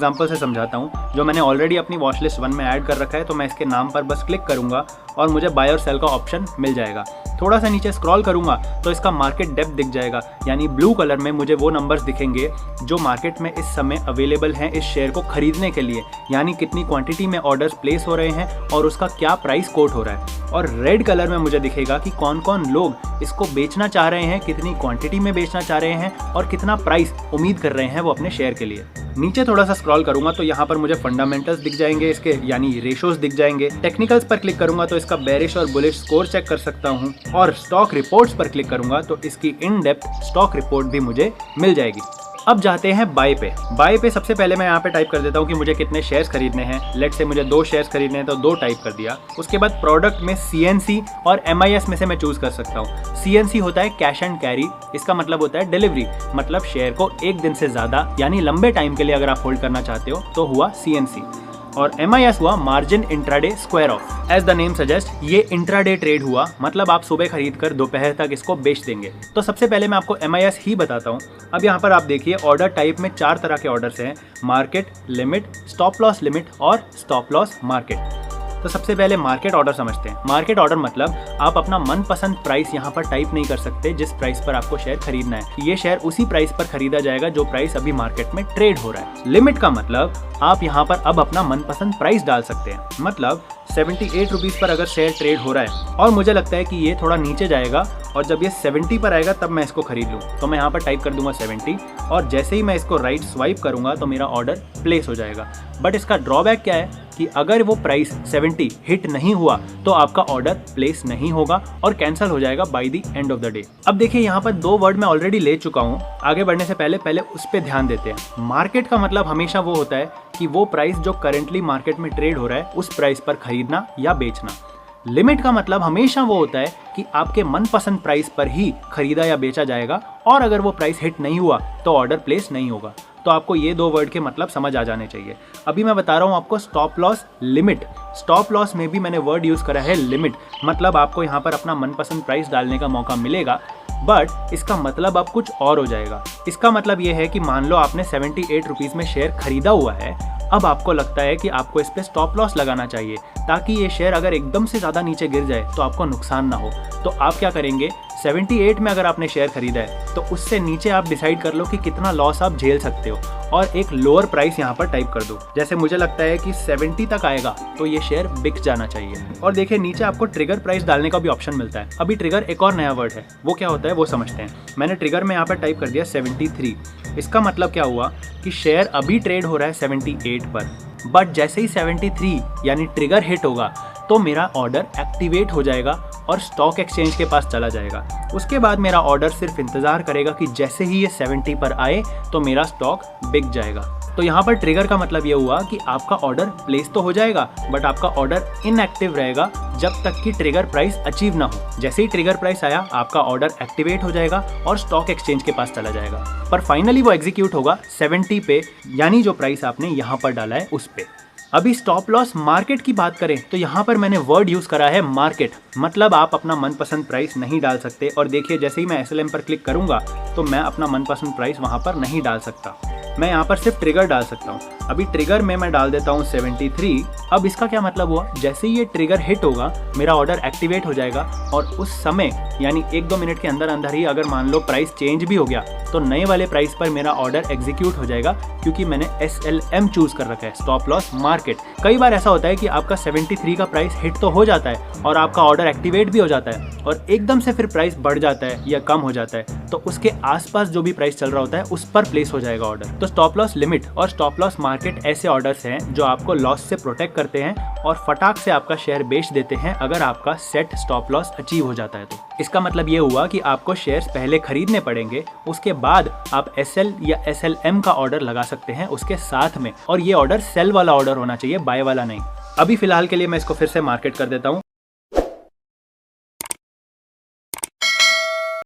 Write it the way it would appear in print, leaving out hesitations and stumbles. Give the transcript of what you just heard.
Example से समझाता हूँ, जो मैंने ऑलरेडी अपनी वॉच लिस्ट 1 में ऐड कर रखा है। तो मैं इसके नाम पर बस क्लिक करूँगा और मुझे बाय और सेल का ऑप्शन मिल जाएगा। थोड़ा सा नीचे स्क्रॉल करूँगा तो इसका मार्केट डेप्थ दिख जाएगा, यानी ब्लू कलर में मुझे वो नंबर्स दिखेंगे जो मार्केट में इस समय अवेलेबल हैं इस शेयर को खरीदने के लिए, यानी कितनी क्वांटिटी में ऑर्डर्स प्लेस हो रहे हैं और उसका क्या प्राइस कोट हो रहा है। और रेड कलर में मुझे दिखेगा कि कौन कौन लोग इसको बेचना चाह रहे हैं, कितनी क्वांटिटी में बेचना चाह रहे हैं और कितना प्राइस उम्मीद कर रहे हैं वो अपने शेयर के लिए। नीचे थोड़ा सा स्क्रॉल करूंगा तो यहाँ पर मुझे फंडामेंटल्स दिख जाएंगे इसके, यानी रेशोज दिख जाएंगे। टेक्निकल्स पर क्लिक करूंगा तो इसका बेरिश और बुलिश स्कोर चेक कर सकता हूँ, और स्टॉक रिपोर्ट्स पर क्लिक करूंगा तो इसकी इन डेप्थ स्टॉक रिपोर्ट भी मुझे मिल जाएगी। अब जाते हैं बाय पे। बाय पे सबसे पहले मैं यहाँ पे टाइप कर देता हूँ कि मुझे कितने शेयर्स खरीदने हैं। लेट से मुझे 2 शेयर्स खरीदने हैं तो 2 टाइप कर दिया। उसके बाद प्रोडक्ट में CNC और MIS में से मैं चूज कर सकता हूँ। CNC होता है कैश एंड कैरी, इसका मतलब होता है डिलीवरी, मतलब शेयर को 1 दिन से ज्यादा यानी लंबे टाइम के लिए अगर आप होल्ड करना चाहते हो तो हुआ CNC। और MIS हुआ margin intraday square off. As the name suggest ये इंट्राडे ट्रेड हुआ, मतलब आप सुबह खरीद कर दोपहर तक इसको बेच देंगे। तो सबसे पहले मैं आपको MIS ही बताता हूँ। अब यहाँ पर आप देखिए ऑर्डर टाइप में 4 तरह के ऑर्डर्स हैं, market, limit, stop loss limit और स्टॉप लॉस मार्केट। तो सबसे पहले मार्केट ऑर्डर समझते हैं। मार्केट ऑर्डर मतलब आप अपना मनपसंद प्राइस यहाँ पर टाइप नहीं कर सकते जिस प्राइस पर आपको शेयर खरीदना है। ये शेयर उसी प्राइस पर खरीदा जाएगा जो प्राइस अभी मार्केट में ट्रेड हो रहा है। लिमिट का मतलब आप यहाँ पर अब अपना मनपसंद प्राइस डाल सकते हैं, मतलब 78 रुपीज़ पर अगर शेयर ट्रेड हो रहा है और मुझे लगता है कि ये थोड़ा नीचे जाएगा और जब ये 70 पर आएगा तब मैं इसको खरीद लूँ, तो मैं यहाँ पर टाइप कर दूंगा 70 और जैसे ही मैं इसको राइट स्वाइप करूँगा तो मेरा ऑर्डर प्लेस हो जाएगा। बट इसका ड्रॉबैक क्या है कि अगर वो प्राइस 70 हिट नहीं हुआ तो आपका ऑर्डर प्लेस नहीं होगा और कैंसिल हो जाएगा by the end of the day. अब देखिए यहाँ पर 2 वर्ड मैं ऑलरेडी ले चुका हूँ, आगे बढ़ने से पहले उस पर ध्यान देते हैं। मार्केट का मतलब हमेशा वो होता है कि वो प्राइस जो करेंटली मार्केट में ट्रेड हो रहा है उस प्राइस पर खरीदना या बेचना। लिमिट का मतलब हमेशा वो होता है कि आपके मनपसंद प्राइस पर ही खरीदा या बेचा जाएगा और अगर वो प्राइस हिट नहीं हुआ तो ऑर्डर प्लेस नहीं होगा। तो आपको ये 2 वर्ड के मतलब समझ आ जाने चाहिए। अभी मैं बता रहा हूँ आपको stop loss limit. Stop loss में भी मैंने वर्ड यूज़ करा है लिमिट, मतलब आपको यहाँ पर अपना मनपसंद प्राइस डालने का मौका मिलेगा, बट इसका मतलब अब कुछ और हो जाएगा। इसका मतलब ये है कि मान लो आपने 78 रुपीज़ में शेयर खरीदा हुआ है, अब आपको लगता है कि आपको इस पे स्टॉप लॉस लगाना चाहिए ताकि ये शेयर अगर एकदम से ज़्यादा नीचे गिर जाए तो आपको नुकसान ना हो। तो आप क्या करेंगे, 78 में अगर आपने शेयर खरीदा है तो उससे नीचे आप डिसाइड कर लो कि कितना लॉस आप झेल सकते हो और एक लोअर प्राइस यहाँ पर टाइप कर दो। जैसे मुझे लगता है कि 70 तक आएगा तो ये शेयर बिक जाना चाहिए। और देखिए नीचे आपको ट्रिगर प्राइस डालने का भी ऑप्शन मिलता है। अभी ट्रिगर एक और नया वर्ड है, वो क्या होता है वो समझते हैं। मैंने ट्रिगर में यहाँ पर टाइप कर दिया 73। इसका मतलब क्या हुआ कि शेयर अभी ट्रेड हो रहा है 78 पर, बट जैसे ही 73 यानी ट्रिगर हिट होगा तो मेरा ऑर्डर एक्टिवेट हो जाएगा और स्टॉक एक्सचेंज के पास चला जाएगा। उसके बाद मेरा ऑर्डर सिर्फ इंतज़ार करेगा कि जैसे ही ये 70 पर आए तो मेरा स्टॉक बिक जाएगा। तो यहाँ पर ट्रिगर का मतलब ये हुआ कि आपका ऑर्डर प्लेस तो हो जाएगा बट आपका ऑर्डर इनएक्टिव रहेगा जब तक कि ट्रिगर प्राइस अचीव ना हो। जैसे ही ट्रिगर प्राइस आया आपका ऑर्डर एक्टिवेट हो जाएगा और स्टॉक एक्सचेंज के पास चला जाएगा, पर फाइनली वो एग्जीक्यूट होगा 70 पे, यानी जो प्राइस आपने यहाँ पर डाला है उस पे। अभी स्टॉप लॉस मार्केट की बात करें तो यहाँ पर मैंने वर्ड यूज़ करा है मार्केट, मतलब आप अपना मनपसंद प्राइस नहीं डाल सकते। और देखिए जैसे ही मैं SLM पर क्लिक करूँगा तो मैं अपना मनपसंद प्राइस वहाँ पर नहीं डाल सकता, मैं यहाँ पर सिर्फ ट्रिगर डाल सकता हूँ। अभी ट्रिगर में मैं डाल देता हूँ 73। अब इसका क्या मतलब हुआ, जैसे ही ये ट्रिगर हिट होगा मेरा ऑर्डर एक्टिवेट हो जाएगा और उस समय यानी 1-2 मिनट के अंदर अंदर ही अगर मान लो प्राइस चेंज भी हो गया तो नए वाले प्राइस पर मेरा ऑर्डर एग्जीक्यूट हो जाएगा, क्योंकि मैंने SLM चूज कर रखा है, स्टॉप लॉस मार्केट। कई बार ऐसा होता है कि आपका 73 का प्राइस हिट तो हो जाता है और आपका ऑर्डर एक्टिवेट भी हो जाता है और एकदम से फिर प्राइस बढ़ जाता है या कम हो जाता है, तो उसके आसपास जो भी प्राइस चल रहा होता है उस पर प्लेस हो जाएगा ऑर्डर। तो स्टॉप लॉस लिमिट और स्टॉप लॉस मार्केट ऐसे ऑर्डर्स हैं जो आपको लॉस से प्रोटेक्ट करते हैं और फटाक से आपका शेयर बेच देते हैं अगर आपका सेट स्टॉप लॉस अचीव हो जाता है तो। इसका मतलब ये हुआ कि आपको शेयर्स पहले खरीदने पड़ेंगे, उसके बाद आप SL या SLM का ऑर्डर लगा सकते हैं उसके साथ में, और ये ऑर्डर सेल वाला ऑर्डर होना चाहिए, बाय वाला नहीं। अभी फिलहाल के लिए मैं इसको फिर से मार्केट कर देता हूँ।